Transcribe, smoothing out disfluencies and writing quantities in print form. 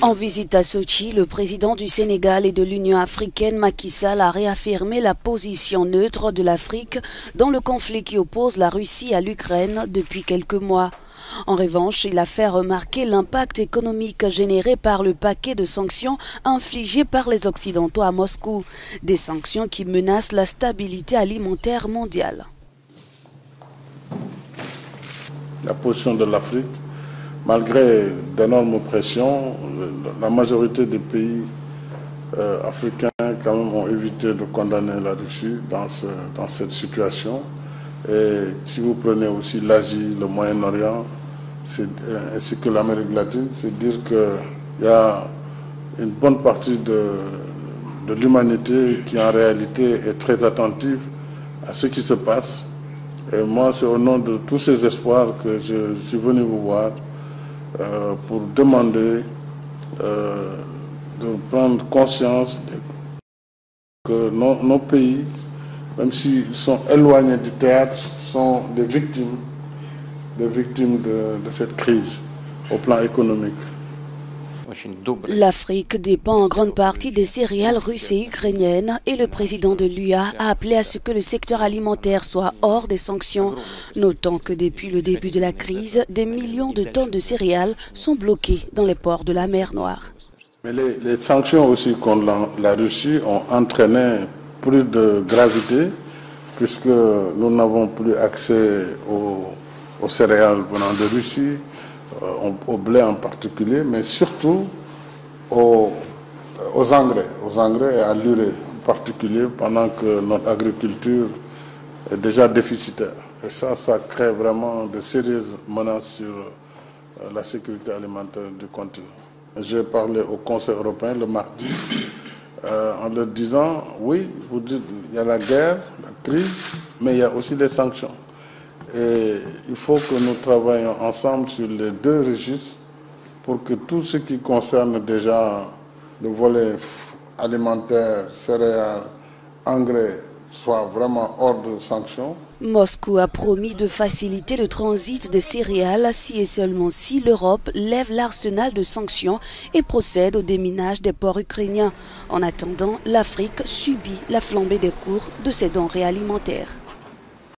En visite à Sochi, le président du Sénégal et de l'Union africaine, Macky Sall, a réaffirmé la position neutre de l'Afrique dans le conflit qui oppose la Russie à l'Ukraine depuis quelques mois. En revanche, il a fait remarquer l'impact économique généré par le paquet de sanctions infligées par les Occidentaux à Moscou, des sanctions qui menacent la stabilité alimentaire mondiale. La position de l'Afrique, malgré d'énormes pressions, la majorité des pays africains quand même ont évité de condamner la Russie dans cette situation. Et si vous prenez aussi l'Asie, le Moyen-Orient, ainsi que l'Amérique latine, c'est dire qu'il y a une bonne partie de l'humanité qui en réalité est très attentive à ce qui se passe. Et moi, c'est au nom de tous ces espoirs que je suis venu vous voir pour demander de prendre conscience que nos pays, même s'ils sont éloignés du théâtre, sont des victimes de cette crise au plan économique. L'Afrique dépend en grande partie des céréales russes et ukrainiennes et le président de l'UA a appelé à ce que le secteur alimentaire soit hors des sanctions, notant que depuis le début de la crise, des millions de tonnes de céréales sont bloquées dans les ports de la mer Noire. Mais les sanctions aussi contre la Russie ont entraîné plus de gravité puisque nous n'avons plus accès aux céréales venant de Russie, au blé en particulier, mais surtout aux engrais et à l'urée en particulier, pendant que notre agriculture est déjà déficitaire. Et ça crée vraiment de sérieuses menaces sur la sécurité alimentaire du continent. J'ai parlé au Conseil européen le mardi en leur disant, oui, vous dites, il y a la guerre, la crise, mais il y a aussi les sanctions. Et il faut que nous travaillions ensemble sur les deux registres pour que tout ce qui concerne déjà le volet alimentaire, céréales, engrais, soit vraiment hors de sanctions. Moscou a promis de faciliter le transit des céréales si et seulement si l'Europe lève l'arsenal de sanctions et procède au déminage des ports ukrainiens. En attendant, l'Afrique subit la flambée des cours de ses denrées alimentaires.